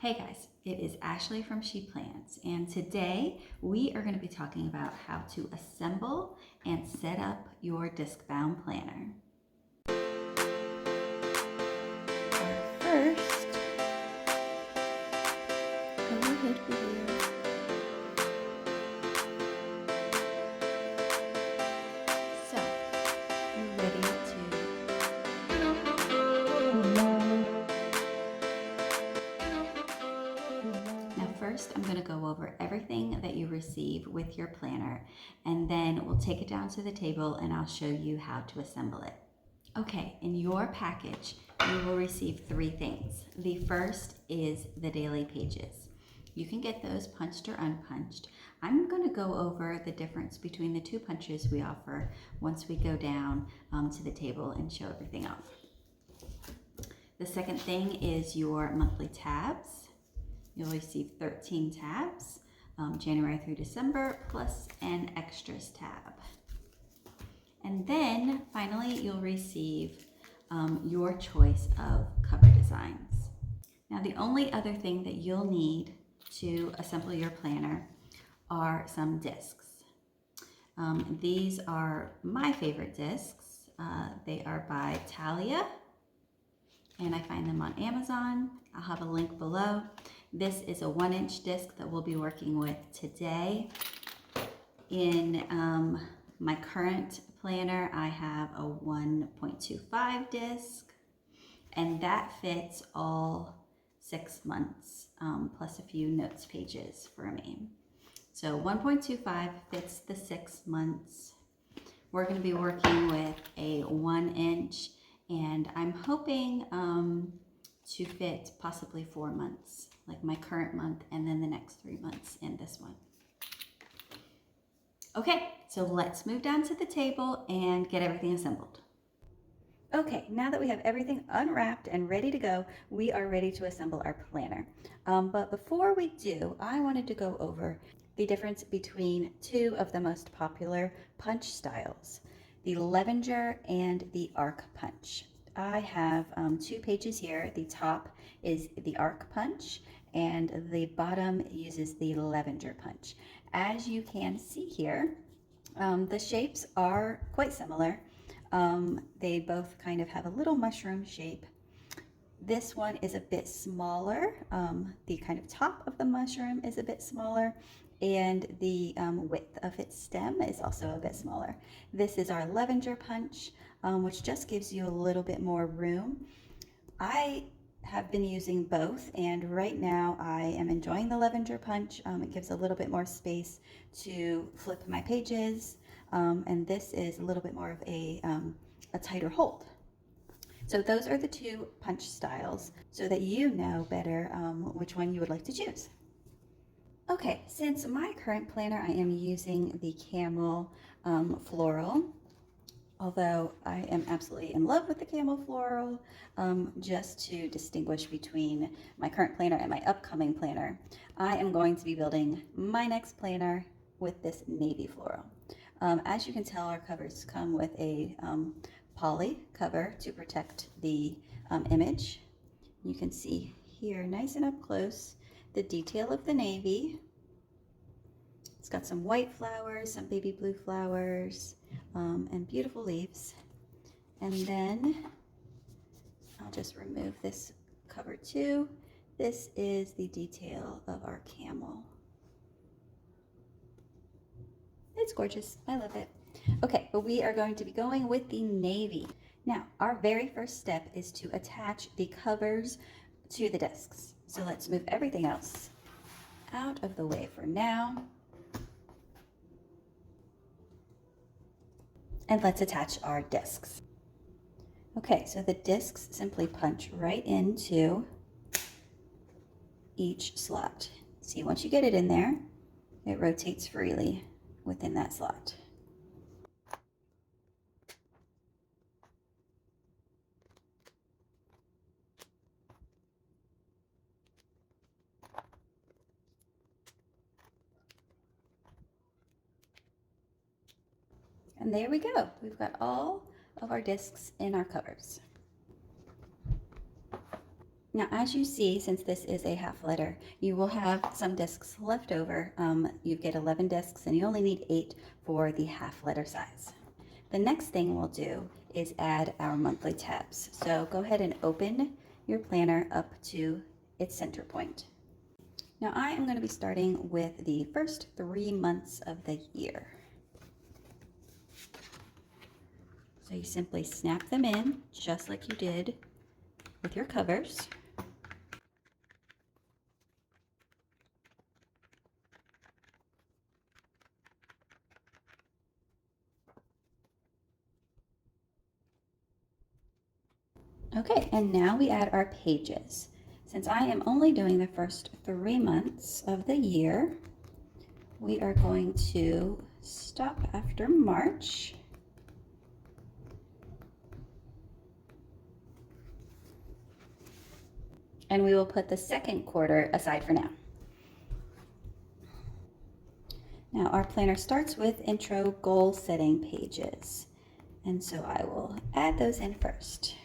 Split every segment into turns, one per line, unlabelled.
Hey guys, it is Ashley from She Plans, and today we are going to be talking about how to assemble and set up your Discbound planner. First, go ahead here. So, you're ready to First, I'm going to go over everything that you receive with your planner, and then we'll take it down to the table and I'll show you how to assemble it. Okay, in your package, you will receive three things. The first is the daily pages. You can get those punched or unpunched. I'm going to go over the difference between the two punches we offer once we go down to the table and show everything off. The second thing is your monthly tabs. You'll receive 13 tabs, January through December, plus an extras tab. And then finally, you'll receive your choice of cover designs. Now, the only other thing that you'll need to assemble your planner are some discs. These are my favorite discs. They are by Talia, and I find them on Amazon. I'll have a link below. This is a 1-inch disc that we'll be working with today. In my current planner, I have a 1.25 disc, and that fits all 6 months, plus a few notes pages for me. So 1.25 fits the 6 months. We're going to be working with a 1-inch, and I'm hoping to fit possibly 4 months, like my current month and then the next 3 months in this one. Okay, so let's move down to the table and get everything assembled. Okay, now that we have everything unwrapped and ready to go, we are ready to assemble our planner. But before we do, I wanted to go over the difference between two of the most popular punch styles, the Levenger and the Arc punch. I have 2 pages here. The top is the Arc punch and the bottom uses the Levenger punch. As you can see here, the shapes are quite similar. They both kind of have a little mushroom shape. This one is a bit smaller. The kind of top of the mushroom is a bit smaller, and the width of its stem is also a bit smaller. This is our Levenger punch, which just gives you a little bit more room. I have been using both, and right now I am enjoying the Levenger punch. It gives a little bit more space to flip my pages, and this is a little bit more of a tighter hold. So those are the two punch styles, so that you know better which one you would like to choose. Okay, since my current planner, I am using the camel floral. Although I am absolutely in love with the camel floral, just to distinguish between my current planner and my upcoming planner, I am going to be building my next planner with this navy floral. As you can tell, our covers come with a poly cover to protect the image. You can see here, nice and up close, the detail of the navy. It's got some white flowers, some baby blue flowers, and beautiful leaves. And then I'll just remove this cover too. This is the detail of our camel. It's gorgeous. I love it. Okay, but we are going to be going with the navy. Now, our very first step is to attach the covers to the discs. So let's move everything else out of the way for now. And let's attach our discs. Okay, so the discs simply punch right into each slot. See, once you get it in there, it rotates freely within that slot. And there we go. We've got all of our discs in our covers. Now, as you see, since this is a half letter, you will have some discs left over. You get 11 discs and you only need 8 for the half letter size. The next thing we'll do is add our monthly tabs. So go ahead and open your planner up to its center point. Now I am going to be starting with the first 3 months of the year. So you simply snap them in just like you did with your covers. Okay, and now we add our pages. Since I am only doing the first 3 months of the year, we are going to stop after March. And we will put the second quarter aside for now. Now our planner starts with intro goal setting pages. And so I will add those in first.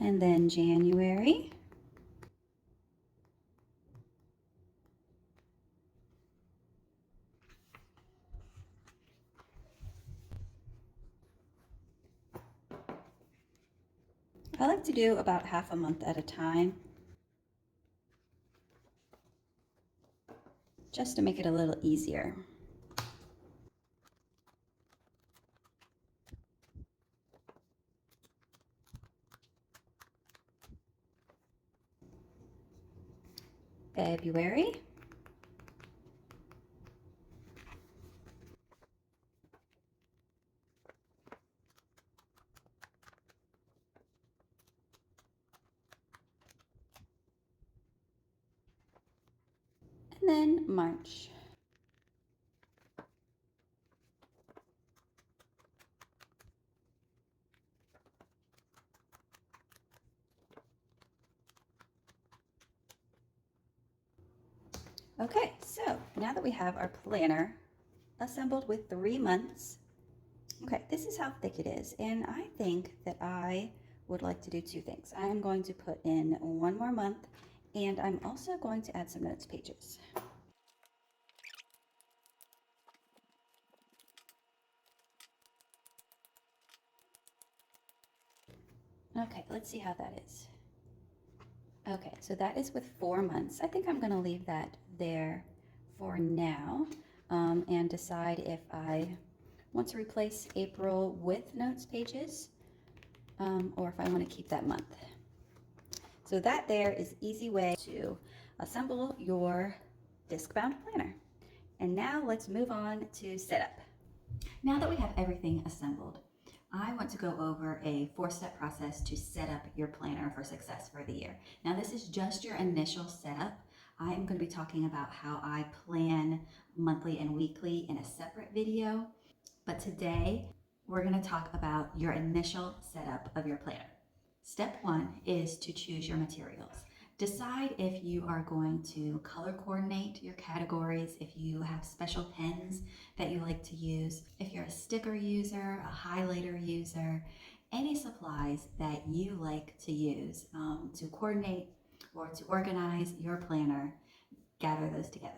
And then January. I like to do about half a month at a time, just to make it a little easier. February. And then March. Okay, so now that we have our planner assembled with 3 months, okay, this is how thick it is, and I think that I would like to do 2 things. I am going to put in 1 more month, and I'm also going to add some notes pages. Okay, let's see how that is. Okay, so that is with 4 months. I think I'm going to leave that there for now and decide if I want to replace April with notes pages or if I want to keep that month. So that there is easy way to assemble your Discbound planner. And now let's move on to setup. Now that we have everything assembled, I want to go over a 4-step process to set up your planner for success for the year. Now this is just your initial setup. I am going to be talking about how I plan monthly and weekly in a separate video, but today we're going to talk about your initial setup of your planner. Step 1 is to choose your materials. Decide if you are going to color coordinate your categories, if you have special pens that you like to use, if you're a sticker user, a highlighter user, any supplies that you like to use to coordinate or to organize your planner, gather those together.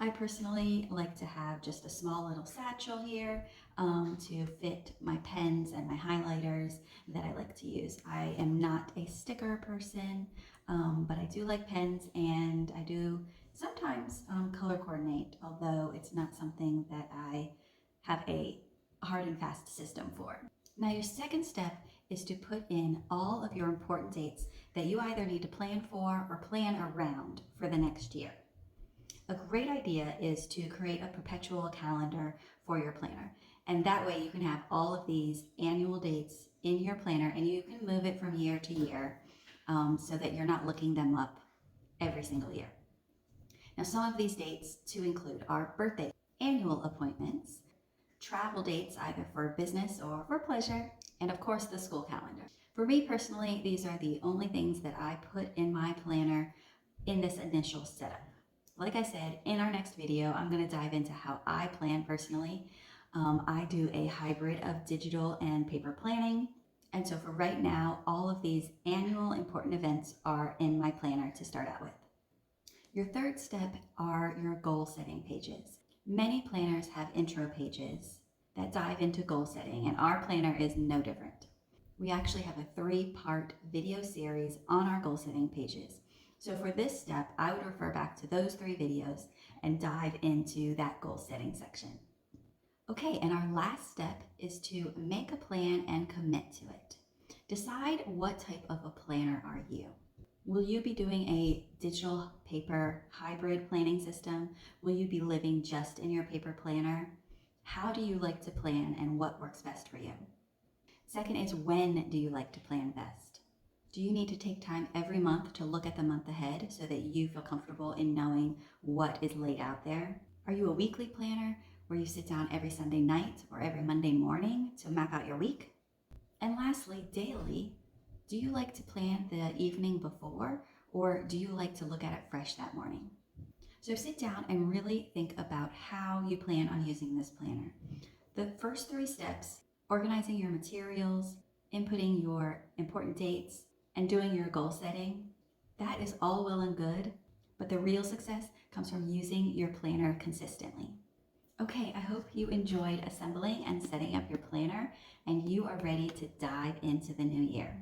I personally like to have just a small little satchel here to fit my pens and my highlighters that I like to use. I am not a sticker person, but I do like pens and I do sometimes color coordinate, although it's not something that I have a hard and fast system for. Now your second step is to put in all of your important dates that you either need to plan for or plan around for the next year. A great idea is to create a perpetual calendar for your planner. And that way you can have all of these annual dates in your planner and you can move it from year to year so that you're not looking them up every single year. Now some of these dates to include are birthday, annual appointments, travel dates either for business or for pleasure, and of course the school calendar. For me personally, these are the only things that I put in my planner in this initial setup. Like I said, in our next video, I'm going to dive into how I plan personally. I do a hybrid of digital and paper planning. And so for right now, all of these annual important events are in my planner to start out with. Your third step are your goal setting pages. Many planners have intro pages that dive into goal setting, and our planner is no different. We actually have a 3-part video series on our goal setting pages. So for this step, I would refer back to those 3 videos and dive into that goal setting section. Okay, and our last step is to make a plan and commit to it. Decide what type of a planner are you. Will you be doing a digital paper hybrid planning system? Will you be living just in your paper planner? How do you like to plan and what works best for you? Second is, when do you like to plan best? Do you need to take time every month to look at the month ahead so that you feel comfortable in knowing what is laid out there? Are you a weekly planner where you sit down every Sunday night or every Monday morning to map out your week? And lastly, daily, do you like to plan the evening before, or do you like to look at it fresh that morning? So sit down and really think about how you plan on using this planner. The first 3 steps, organizing your materials, inputting your important dates, and doing your goal setting, that is all well and good, but the real success comes from using your planner consistently. Okay, I hope you enjoyed assembling and setting up your planner and you are ready to dive into the new year.